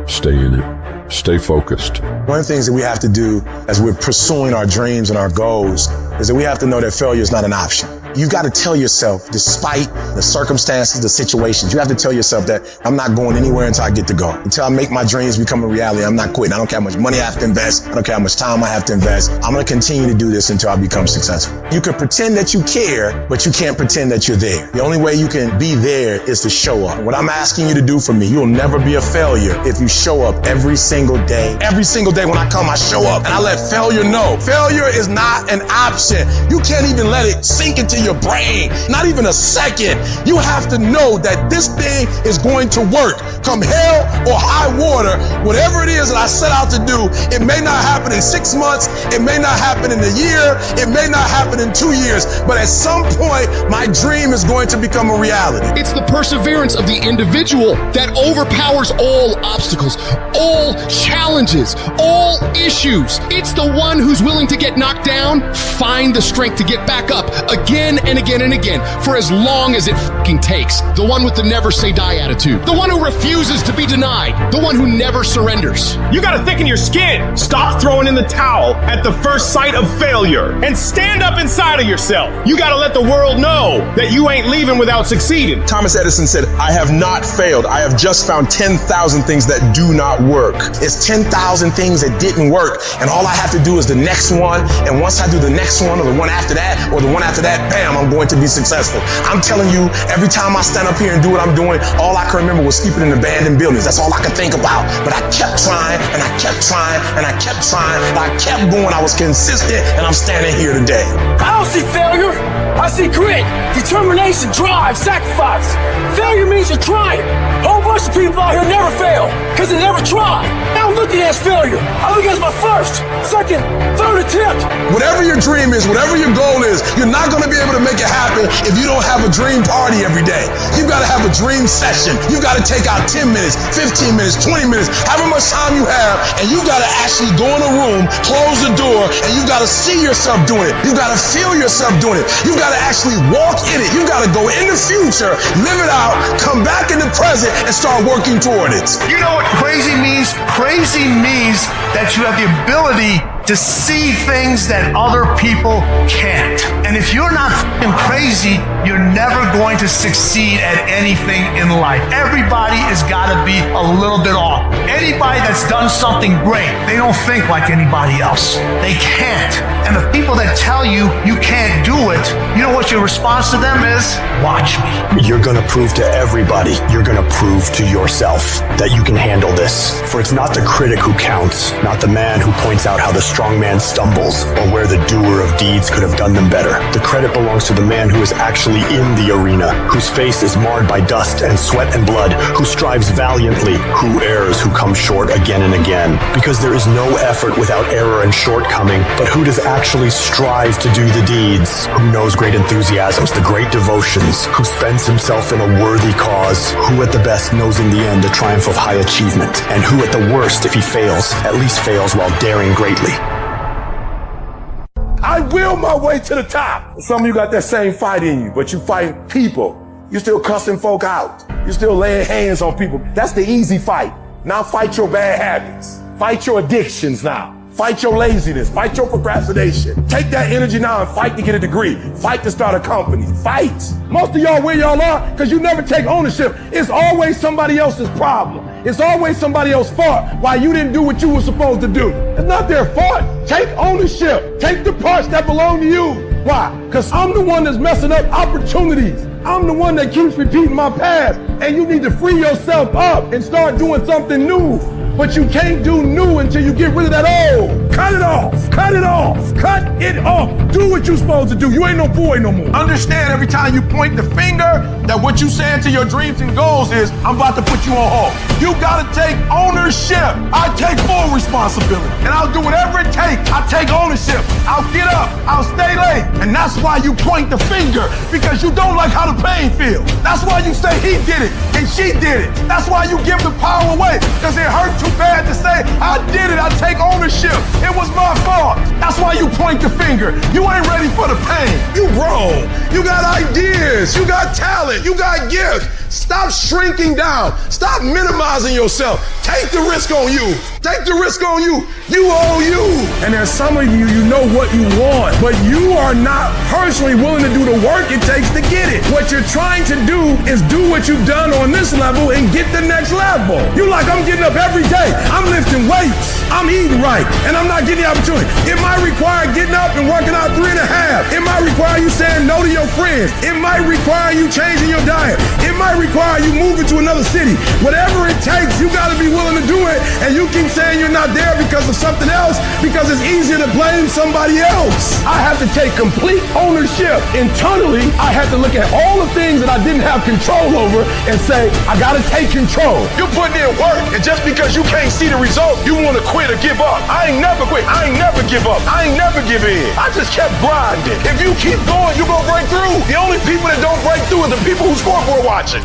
Stay in it. Stay focused. One of the things that we have to do as we're pursuing our dreams and our goals is that we have to know that failure is not an option. You got to tell yourself, despite the circumstances, the situations, you have to tell yourself that I'm not going anywhere until I get to go. Until I make my dreams become a reality, I'm not quitting. I don't care how much money I have to invest. I don't care how much time I have to invest. I'm going to continue to do this until I become successful. You can pretend that you care, but you can't pretend that you're there. The only way you can be there is to show up. What I'm asking you to do for me, you'll never be a failure if you show up every single day. Every single day when I come, I show up and I let failure know. Failure is not an option. You can't even let it sink into your brain. Not even a second. You have to know that this thing is going to work. Come hell or high water, whatever it is that I set out to do, it may not happen in 6 months, it may not happen in a year, it may not happen in 2 years, but at some point, my dream is going to become a reality. It's the perseverance of the individual that overpowers all obstacles, all challenges, all issues. It's the one who's willing to get knocked down, find the strength to get back up again and again and again for as long as it fucking takes. The one with the never say die attitude. The one who refuses to be denied. The one who never surrenders. You gotta think in your skin. Stop throwing in the towel at the first sight of failure and stand up inside of yourself. You gotta let the world know that you ain't leaving without succeeding. Thomas Edison said, I have not failed. I have just found 10,000 things that do not work. It's 10,000 things that didn't work, and all I have to do is the next one, and once I do the next one or the one after that or the one after that, bam, I'm going to be successful. I'm telling you, every time I stand up here and do what I'm doing, all I can remember was sleeping in abandoned buildings. That's all I could think about. But I kept trying, and I kept trying, and I kept trying, and I kept going. I was consistent, and I'm standing here today. I don't see failure. I see grit, determination, drive, sacrifice. Failure means you're trying. A whole bunch of people out here never fail because they never try. I don't look at it as failure. I look at it as my first, second, third attempt. Whatever your dream is, whatever your goal is, you're not going to be able to make it happen if you don't have a dream party every day. You've got to have a dream session. You've got to take out 10 minutes, 15 minutes, 20 minutes, however much time you have, and you've got to actually go in a room, close the door, and you've got to see yourself doing it. You've got to feel yourself doing it. You've got to actually walk in it. You've got to go in the future, live it out, come back in the present, and start working toward it. You know what crazy means? Crazy means that you have the ability to see things that other people can't. And if you're not f***ing crazy, you're never going to succeed at anything in life. Everybody has got to be a little bit off. Anybody that's done something great, they don't think like anybody else. They can't. And the people that tell you you can't do it, you know what your response to them is? Watch me. You're gonna prove to everybody, you're gonna prove to yourself that you can handle this. For it's not the critic who counts, not the man who points out how the strong man stumbles or where the doer of deeds could have done them better. The credit belongs to the man who is actually in the arena, whose face is marred by dust and sweat and blood, who strives valiantly, who errs, who comes short again and again. Because there is no effort without error and shortcoming, but who does actually strive to do the deeds, who knows great enthusiasms, the great devotions, who spends himself in a worthy cause, who at the best knows in the end a triumph of high achievement, and who at the worst, if he fails, at least fails while daring greatly. I will my way to the top. Some of you got that same fight in you, but you fight people. You're still cussing folk out. You're still laying hands on people. That's the easy fight. Now fight your bad habits. Fight your addictions now. Fight your laziness. Fight your procrastination. Take that energy now and fight to get a degree. Fight to start a company. Fight. Most of y'all where y'all are because you never take ownership. It's always somebody else's problem. It's always somebody else's fault why you didn't do what you were supposed to do. It's not their fault. Take ownership. Take the parts that belong to you. Why? Because I'm the one that's messing up opportunities. I'm the one that keeps repeating my past. And you need to free yourself up and start doing something new. But you can't do new until you get rid of that old. Cut it off. Cut it off. Cut it off. Do what you're supposed to do. You ain't no boy no more. Understand every time you point the finger that what you saying to your dreams and goals is, I'm about to put you on hold. You gotta take ownership. I take full responsibility. And I'll do whatever it takes. I take ownership. I'll get up. I'll stay late. And that's why you point the finger, because you don't like how the pain feels. That's why you say he did it and she did it. That's why you give the power away, because it hurts too bad to say, I did did it. I take ownership. It was my fault. That's why you point the finger. You ain't ready for the pain. You grown. You got ideas. You got talent. You got gifts. Stop shrinking down. Stop minimizing yourself. Take the risk on you. Take the risk on you. You owe you. And there's some of you, you know what you want, but you are not personally willing to do the work it takes to get it. What you're trying to do is do what you've done on this level and get the next level. You like, I'm getting up every day. I'm lifting weights. I'm eating right. And I'm not getting the opportunity. It might require getting up and working out 3.5. It might require you saying no to your friends. It might require you changing your diet. It might require you moving to another city. Whatever it takes, you got to be willing to do it. And you keep saying you're not there because of something else, because it's easier to blame somebody else. I have to take complete ownership. Internally, I have to look at all the things that I didn't have control over and say, I got to take control. You're putting in work, and just because you can't see the result, you want to quit or give up. I ain't never quit. I ain't never give up. I ain't never give in. I just kept grinding. If you keep going, you're going to break through. The only people that don't break through are the people who scoreboard watching.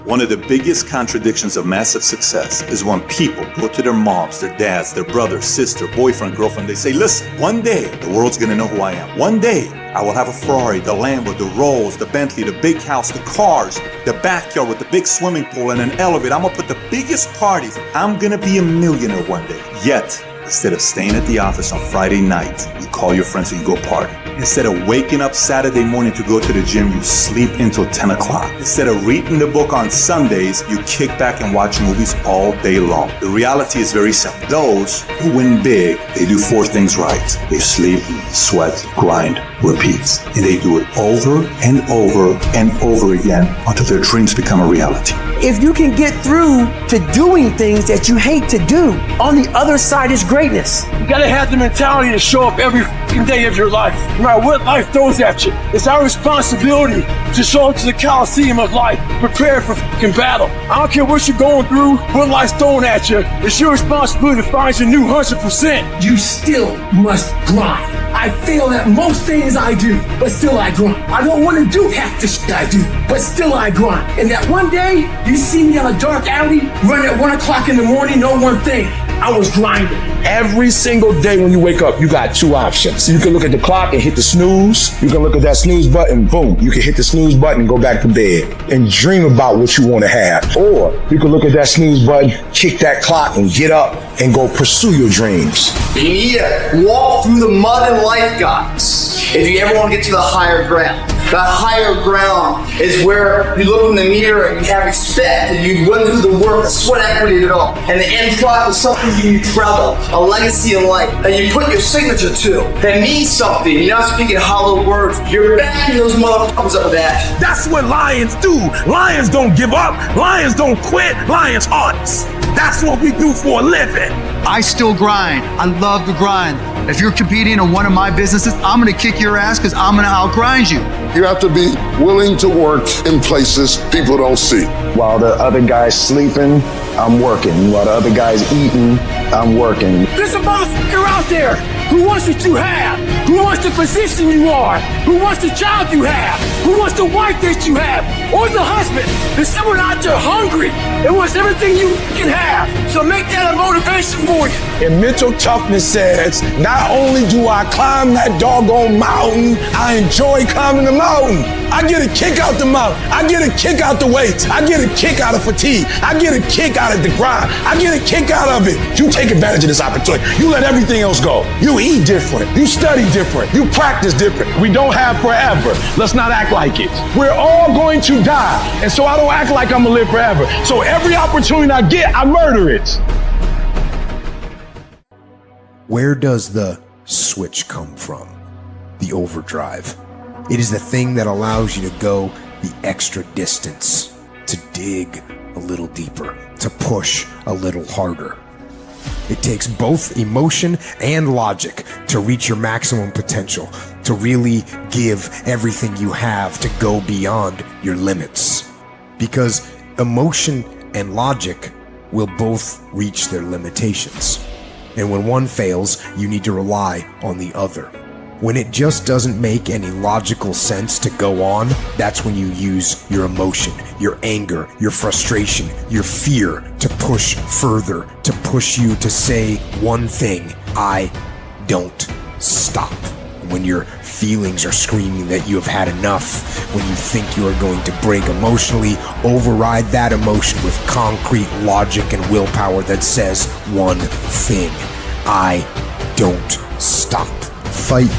One of the biggest contradictions of massive success is when people go to their moms, their dads, their brother, sister, boyfriend, girlfriend, they say, listen, one day the world's gonna know who I am. One day I will have a Ferrari, the Lambo, the Rolls, the Bentley, the big house, the cars, the backyard with the big swimming pool and an elevator. I'm gonna put the biggest parties. I'm gonna be a millionaire one day. Yet, instead of staying at the office on Friday night, you call your friends and you go party. Instead of waking up Saturday morning to go to the gym, you sleep until 10 o'clock. Instead of reading the book on Sundays, you kick back and watch movies all day long. The reality is very simple. Those who win big, they do 4 things right. They sleep, sweat, grind, repeat. And they do it over and over and over again until their dreams become a reality. If you can get through to doing things that you hate to do, on the other side is greatness. You gotta have the mentality to show up every day of your life. No matter what life throws at you, it's our responsibility to show up to the Coliseum of life, prepared for battle. I don't care what you're going through, what life's throwing at you, it's your responsibility to find your new 100%. You still must grind. I fail at most things I do, but still I grind. I don't want to do half the shit I do, but still I grind. And that one day, you see me on a dark alley, run at 1 o'clock in the morning, know one thing, I was grinding. Every single day when you wake up, you got 2 options. You can look at the clock and hit the snooze. You can look at that snooze button, boom. You can hit the snooze button and go back to bed and dream about what you want to have. Or you can look at that snooze button, kick that clock and get up and go pursue your dreams. You need to walk through the mud in life, guys, if you ever want to get to the higher ground. That higher ground is where you look in the mirror and you have respect and you run through the work, the sweat equity of it all. And the end product is something you travel, a legacy in life that you put your signature to. That means something. You're not speaking hollow words. You're backing those motherfuckers up with that. That's what lions do. Lions don't give up. Lions don't quit. Lions hunt. That's what we do for a living. I still grind. I love to grind. If you're competing in one of my businesses, I'm going to kick your ass because I'm going to outgrind you. You have to be willing to work in places people don't see. While the other guy's sleeping, I'm working. While the other guy's eating, I'm working. There's a motherfucker out there who wants what you have, who wants the position you are, who wants the job you have, who wants the wife that you have, or the husband. There's someone out there hungry and wants everything you can have. So make that a motivation for you. And mental toughness says, not only do I climb that doggone mountain, I enjoy climbing the mountain. I get a kick out the mountain. I get a kick out the weights. I get a kick out of fatigue. I get a kick out of the grind. I get a kick out of it. You take advantage of this opportunity. You let everything else go. You eat different. You study different. You practice different. We don't have forever. Let's not act like it. We're all going to die. And so I don't act like I'm gonna live forever. So every opportunity I get, I murder it. Where does the switch come from? The overdrive. It is the thing that allows you to go the extra distance, to dig a little deeper, to push a little harder. It takes both emotion and logic to reach your maximum potential, to really give everything you have, to go beyond your limits. Because emotion and logic will both reach their limitations. And when one fails, you need to rely on the other. When it just doesn't make any logical sense to go on, that's when you use your emotion, your anger, your frustration, your fear to push further, to push you to say one thing: I don't stop. When your feelings are screaming that you have had enough, when you think you are going to break emotionally, override that emotion with concrete logic and willpower that says one thing: I don't stop. Fight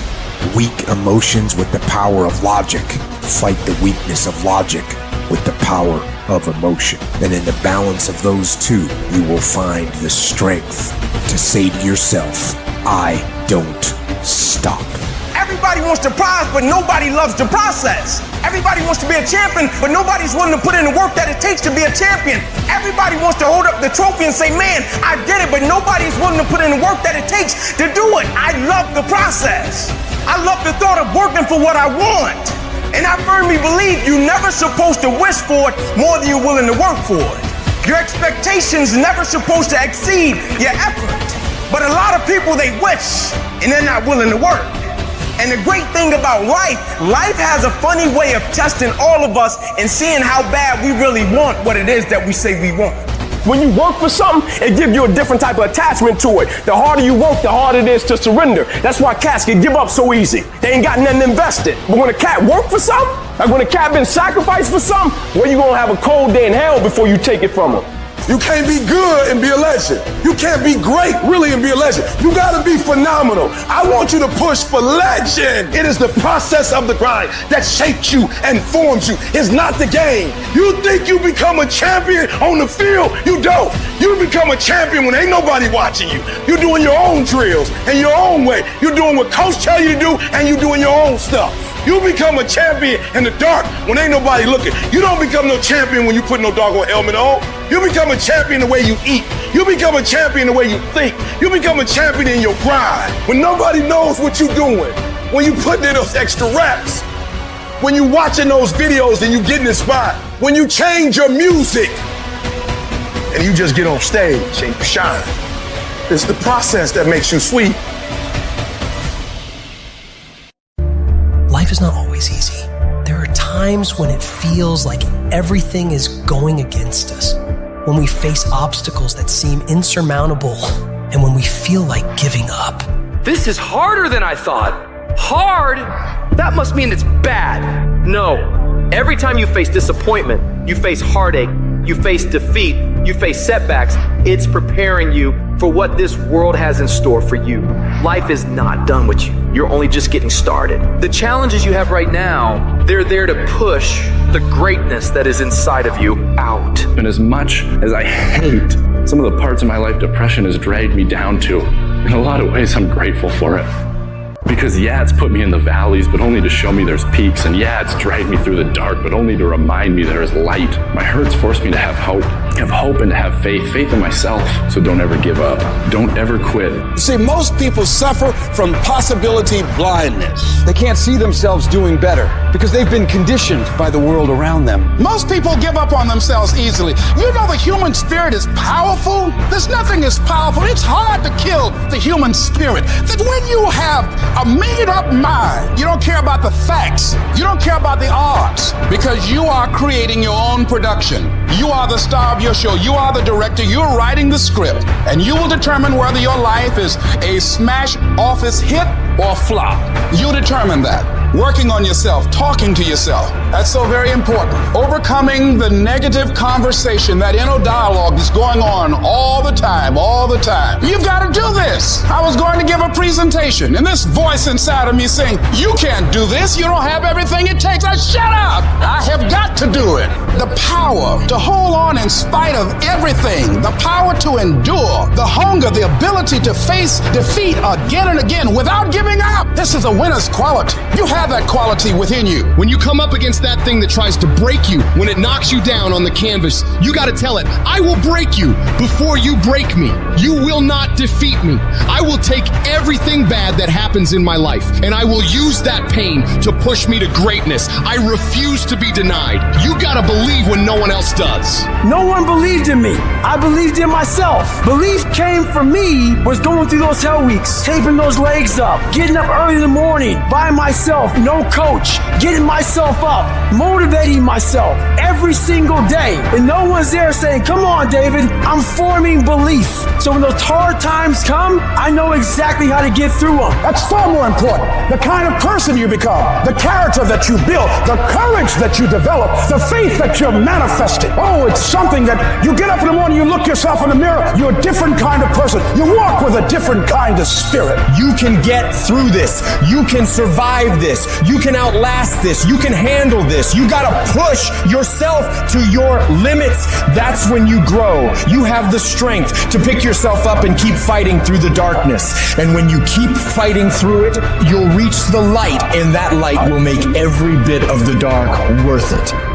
weak emotions with the power of logic. Fight the weakness of logic with the power of emotion. Then in the balance of those two, you will find the strength to say to yourself, I don't stop. Everybody wants the prize, but nobody loves the process. Everybody wants to be a champion, but nobody's willing to put in the work that it takes to be a champion. Everybody wants to hold up the trophy and say, man, I did it, but nobody's willing to put in the work that it takes to do it. I love the process. I love the thought of working for what I want. And I firmly believe you're never supposed to wish for it more than you're willing to work for it. Your expectations never supposed to exceed your effort. But a lot of people, they wish, and they're not willing to work. And the great thing about life has a funny way of testing all of us and seeing how bad we really want what it is that we say we want. When you work for something, it gives you a different type of attachment to it. The harder you work, the harder it is to surrender. That's why cats can give up so easy. They ain't got nothing invested. But when a cat work for something, like when a cat been sacrificed for something, well, you gonna have a cold day in hell before you take it from them. You can't be good and be a legend. You can't be great, really, and be a legend. You gotta be phenomenal. I want you to push for legend. It is the process of the grind that shapes you and forms you. It's not the game. You think you become a champion on the field? You don't. You become a champion when ain't nobody watching you. You're doing your own drills in your own way. You're doing what coach tell you to do, and you're doing your own stuff. You become a champion in the dark when ain't nobody looking. You don't become no champion when you put no doggone helmet on. You become a champion the way you eat. You become a champion the way you think. You become a champion in your grind. When nobody knows what you're doing. When you put in those extra reps. When you watching those videos and you getting inspired. When you change your music. And you just get on stage and you shine. It's the process that makes you sweet. Life is not always easy. There are times when it feels like everything is going against us, when we face obstacles that seem insurmountable, and when we feel like giving up. This is harder than I thought. Hard? That must mean it's bad. No. Every time you face disappointment, you face heartache, you face defeat, you face setbacks, it's preparing you for what this world has in store for you. Life is not done with you. You're only just getting started. The challenges you have right now, they're there to push the greatness that is inside of you out. And as much as I hate some of the parts of my life depression has dragged me down to, in a lot of ways, I'm grateful for it. Because yeah, it's put me in the valleys, but only to show me there's peaks. And yeah, it's dragged me through the dark, but only to remind me there is light. My hurts forced me to have hope and to have faith in myself. So don't ever give up. Don't ever quit. See, most people suffer from possibility blindness. They can't see themselves doing better because they've been conditioned by the world around them. Most people give up on themselves easily. You know the human spirit is powerful. There's nothing as powerful. It's hard to kill the human spirit. That when you have a made-up mind, you don't care about the facts. You don't care about the odds because you are creating your own production. You are the star of your show. You are the director. You're writing the script, and you will determine whether your life is a smash office hit or flop. You determine that. Working on yourself, talking to yourself. That's so very important. Overcoming the negative conversation, that inner dialogue that's going on all the time. You've got to do this. I was going to give a presentation, and this voice inside of me saying, you can't do this. You don't have everything it takes. Shut up. I have got to do it. The power to hold on in spite of everything. The power to endure. The hunger, the ability to face defeat again and again without giving up. This is a winner's quality. You have that quality within you. When you come up against that thing that tries to break you, when it knocks you down on the canvas, you got to tell it, I will break you before you break me. You will not defeat me. I will take everything bad that happens in my life, and I will use that pain to push me to greatness. I refuse to be denied. You got to believe when no one else does. No one believed in me. I believed in myself. Belief came from me was going through those hell weeks, taping those legs up, getting up early in the morning by myself, no coach, getting myself up, motivating myself every single day. And no one's there saying, come on, David, I'm forming belief. So when those hard times come, I know exactly how to get through them. That's far more important. The kind of person you become, the character that you build, the courage that you develop, the faith that you're manifesting. Oh, it's something that you get up in the morning, you look yourself in the mirror, you're a different kind of person. You walk with a different kind of spirit. You can get through this. You can survive this. You can outlast this. You can handle this. You gotta push yourself to your limits. That's when you grow. You have the strength to pick yourself up and keep fighting through the darkness. And when you keep fighting through it, you'll reach the light, and that light will make every bit of the dark worth it.